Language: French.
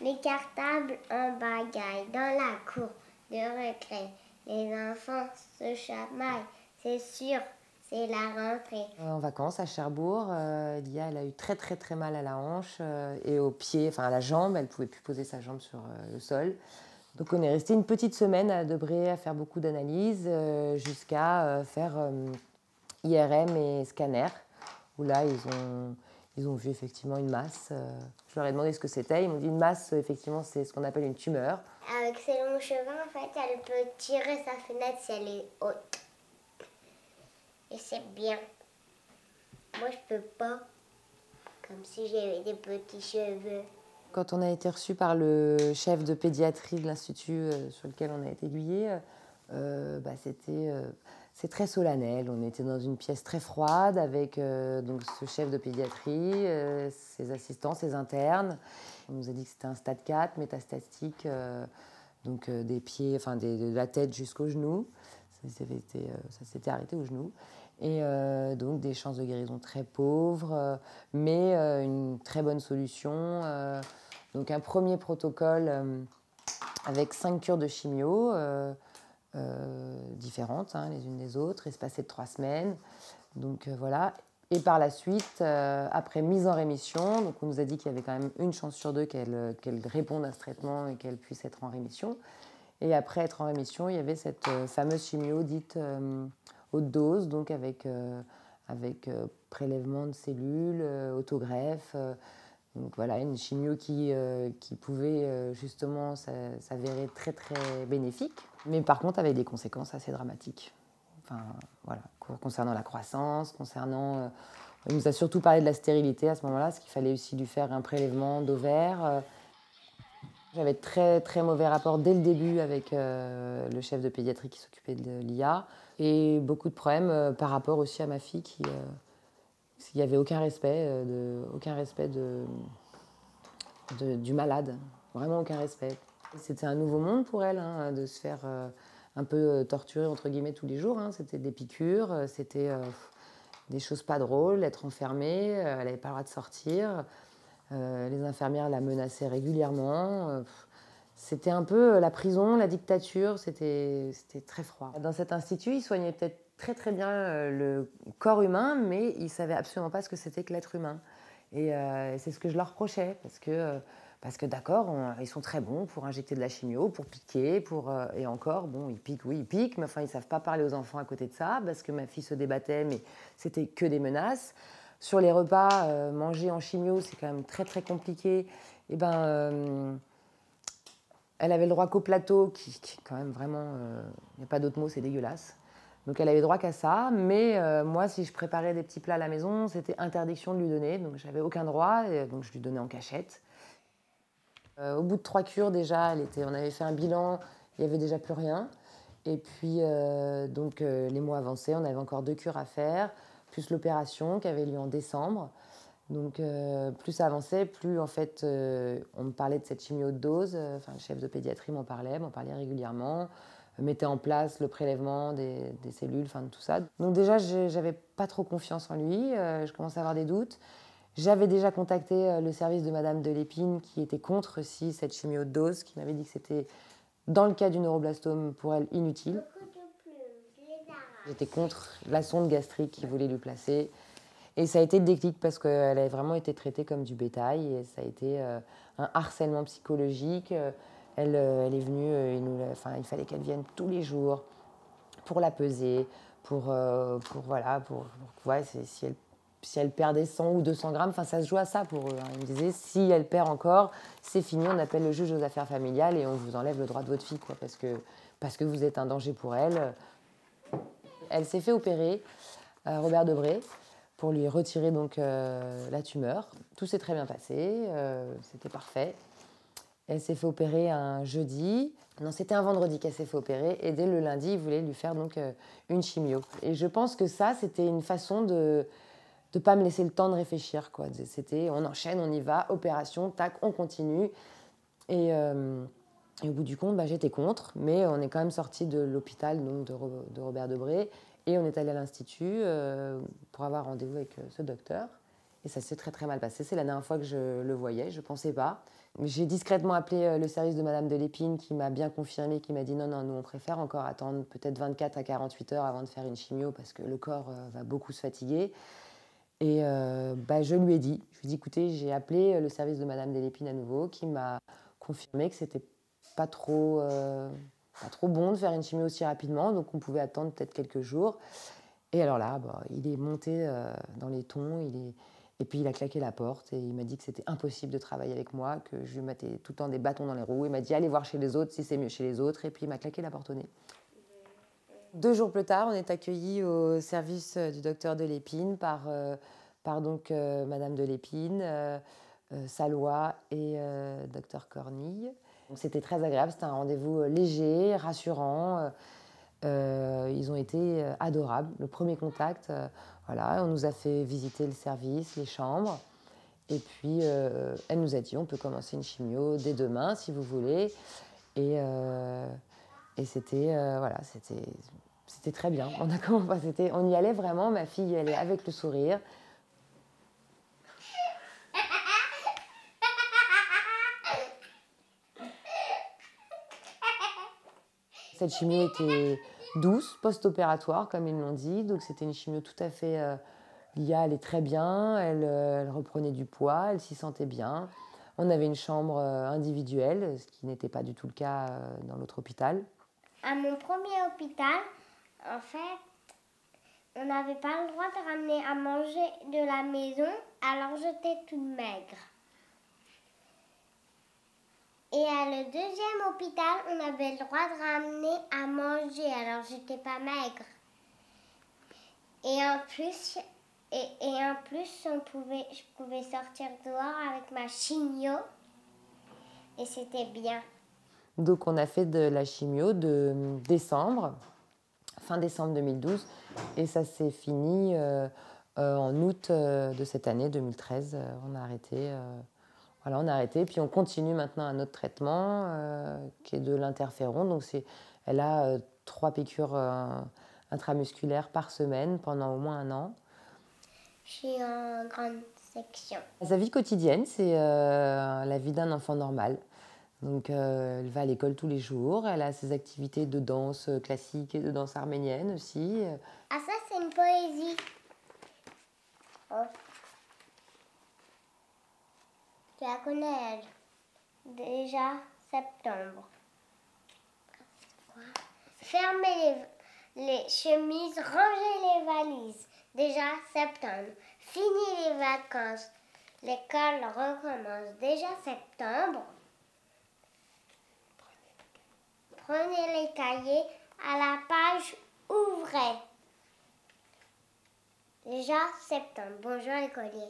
les cartables en bagaille dans la cour de récré. Les enfants se chamaillent, c'est sûr, c'est la rentrée. En vacances à Cherbourg, Lia, elle a eu très très très mal à la hanche et au pied, enfin à la jambe. Elle ne pouvait plus poser sa jambe sur le sol. Donc on est resté une petite semaine à Debré à faire beaucoup d'analyses jusqu'à faire IRM et scanner, où là ils ont vu effectivement une masse. Je leur ai demandé ce que c'était. Ils m'ont dit une masse, effectivement, c'est ce qu'on appelle une tumeur. Avec ses longs cheveux, en fait, elle peut tirer sa fenêtre si elle est haute. Et c'est bien. Moi, je peux pas. Comme si j'avais des petits cheveux. Quand on a été reçu par le chef de pédiatrie de l'institut sur lequel on a été aiguillé, c'est très solennel. On était dans une pièce très froide avec donc ce chef de pédiatrie, ses assistants, ses internes. On nous a dit que c'était un stade 4, métastatique, des pieds, enfin de la tête jusqu'au genou. Ça s'était arrêté au genou. Et donc des chances de guérison très pauvres, mais une très bonne solution. Donc un premier protocole avec 5 cures de chimio différentes, hein, les unes des autres, espacées de 3 semaines. Donc voilà. Et par la suite, après mise en rémission, donc on nous a dit qu'il y avait quand même une chance sur deux qu'elle réponde à ce traitement et qu'elle puisse être en rémission. Et après être en rémission, il y avait cette fameuse chimio dite haute dose, donc avec prélèvement de cellules, autogreffe. Donc voilà, une chimio qui pouvait justement s'avérer très très bénéfique, mais par contre avec des conséquences assez dramatiques. Enfin, voilà, concernant la croissance, il nous a surtout parlé de la stérilité à ce moment-là, parce qu'il fallait aussi lui faire un prélèvement d'ovaire. J'avais très très mauvais rapport dès le début avec le chef de pédiatrie qui s'occupait de l'IA, et beaucoup de problèmes par rapport aussi à ma fille il n'y avait aucun respect, du malade, vraiment aucun respect. C'était un nouveau monde pour elle, hein, de se faire un peu torturer entre guillemets tous les jours. Hein. C'était des piqûres, c'était des choses pas drôles, être enfermée, elle n'avait pas le droit de sortir. Les infirmières la menaçaient régulièrement. C'était un peu la prison, la dictature, c'était très froid. Dans cet institut, ils soignaient peut-être très très bien le corps humain, mais ils ne savaient absolument pas ce que c'était que l'être humain. Et c'est ce que je leur reprochais, parce que d'accord, ils sont très bons pour injecter de la chimio, pour piquer, et encore, bon, ils piquent, oui, ils piquent, mais enfin, ils ne savent pas parler aux enfants à côté de ça, parce que ma fille se débattait, mais c'était que des menaces. Sur les repas, manger en chimio, c'est quand même très très compliqué. Et elle avait le droit qu'au plateau, qui quand même vraiment, il n'y a pas d'autre mot, c'est dégueulasse. Donc elle avait droit qu'à ça, mais moi, si je préparais des petits plats à la maison, c'était interdiction de lui donner, donc j'avais aucun droit, et donc je lui donnais en cachette. Au bout de 3 cures déjà, on avait fait un bilan, il n'y avait déjà plus rien. Et puis les mois avançaient, on avait encore 2 cures à faire, plus l'opération qui avait lieu en décembre. Donc plus ça avançait, plus en fait on me parlait de cette chimio de dose. Le chef de pédiatrie m'en parlait régulièrement, mettait en place le prélèvement des cellules, enfin tout ça. Donc déjà j'avais pas trop confiance en lui, je commençais à avoir des doutes. J'avais déjà contacté le service de Madame de Lépine qui était contre aussi cette chimio de dose, qui m'avait dit que c'était dans le cas du neuroblastome pour elle inutile. J'étais contre la sonde gastrique qu'ils voulaient lui placer. Et ça a été le déclic parce qu'elle avait vraiment été traitée comme du bétail et ça a été un harcèlement psychologique. Elle est venue, il fallait qu'elle vienne tous les jours pour la peser, si elle perdait 100 ou 200 grammes, ça se joue à ça pour eux. Hein. Ils me disaient, si elle perd encore, c'est fini, on appelle le juge aux affaires familiales et on vous enlève le droit de votre fille, quoi, parce que vous êtes un danger pour elle. Elle s'est fait opérer à Robert Debré pour lui retirer donc la tumeur. Tout s'est très bien passé, c'était parfait. Elle s'est fait opérer un jeudi. Non, c'était un vendredi qu'elle s'est fait opérer. Et dès le lundi, ils voulaient lui faire donc une chimio. Et je pense que ça, c'était une façon de ne pas me laisser le temps de réfléchir, quoi. C'était on enchaîne, on y va, opération, tac, on continue. Et au bout du compte, j'étais contre. Mais on est quand même sorti de l'hôpital donc, de Robert Debré. Et on est allé à l'institut pour avoir rendez-vous avec ce docteur. Et ça s'est très très mal passé. C'est la dernière fois que je le voyais, je ne pensais pas. J'ai discrètement appelé le service de Madame de Lépine qui m'a bien confirmé, qui m'a dit non, non, nous on préfère encore attendre peut-être 24 à 48 heures avant de faire une chimio parce que le corps va beaucoup se fatiguer. Et je lui ai dit, écoutez, j'ai appelé le service de Madame de Lépine à nouveau qui m'a confirmé que c'était pas trop bon de faire une chimio aussi rapidement, donc on pouvait attendre peut-être quelques jours. Et alors là, il est monté dans les tons, et puis il a claqué la porte et il m'a dit que c'était impossible de travailler avec moi, que je lui mettais tout le temps des bâtons dans les roues. Il m'a dit allez voir chez les autres si c'est mieux chez les autres, et puis il m'a claqué la porte au nez. 2 jours plus tard, on est accueillis au service du docteur de Lépine par Madame de Lépine, Salois et docteur Cornille. C'était très agréable, c'était un rendez-vous léger, rassurant. Ils ont été adorables. Le premier contact, voilà, on nous a fait visiter le service, les chambres. Et puis, elle nous a dit, on peut commencer une chimio dès demain, si vous voulez. Et c'était voilà, c'était très bien. On y allait vraiment, ma fille y allait avec le sourire. Cette chimio était douce, post-opératoire, comme ils l'ont dit. Donc c'était une chimio tout à fait... Lia allait très bien, elle reprenait du poids, elle s'y sentait bien. On avait une chambre individuelle, ce qui n'était pas du tout le cas dans l'autre hôpital. À mon premier hôpital, en fait, on n'avait pas le droit de ramener à manger de la maison, alors j'étais toute maigre. Et à le deuxième hôpital, on avait le droit de ramener à manger, alors j'étais pas maigre. Et en plus, je pouvais sortir dehors avec ma chimio et c'était bien. Donc on a fait de la chimio de décembre, fin décembre 2012, et ça s'est fini en août de cette année 2013. On a arrêté. Voilà, on a arrêté, puis on continue maintenant un autre traitement qui est de l'interféron. Donc elle a 3 piqûres intramusculaires par semaine pendant au moins 1 an. Je suis en grande section. Sa vie quotidienne, c'est la vie d'un enfant normal. Donc elle va à l'école tous les jours, elle a ses activités de danse classique et de danse arménienne aussi. Ah, ça c'est une poésie. Oh. Tu la connais, elle. Déjà septembre. Fermez les chemises, rangez les valises. Déjà septembre. Fini les vacances. L'école recommence. Déjà septembre. Prenez les cahiers à la page ouvrez. Déjà septembre. Bonjour l'écolier.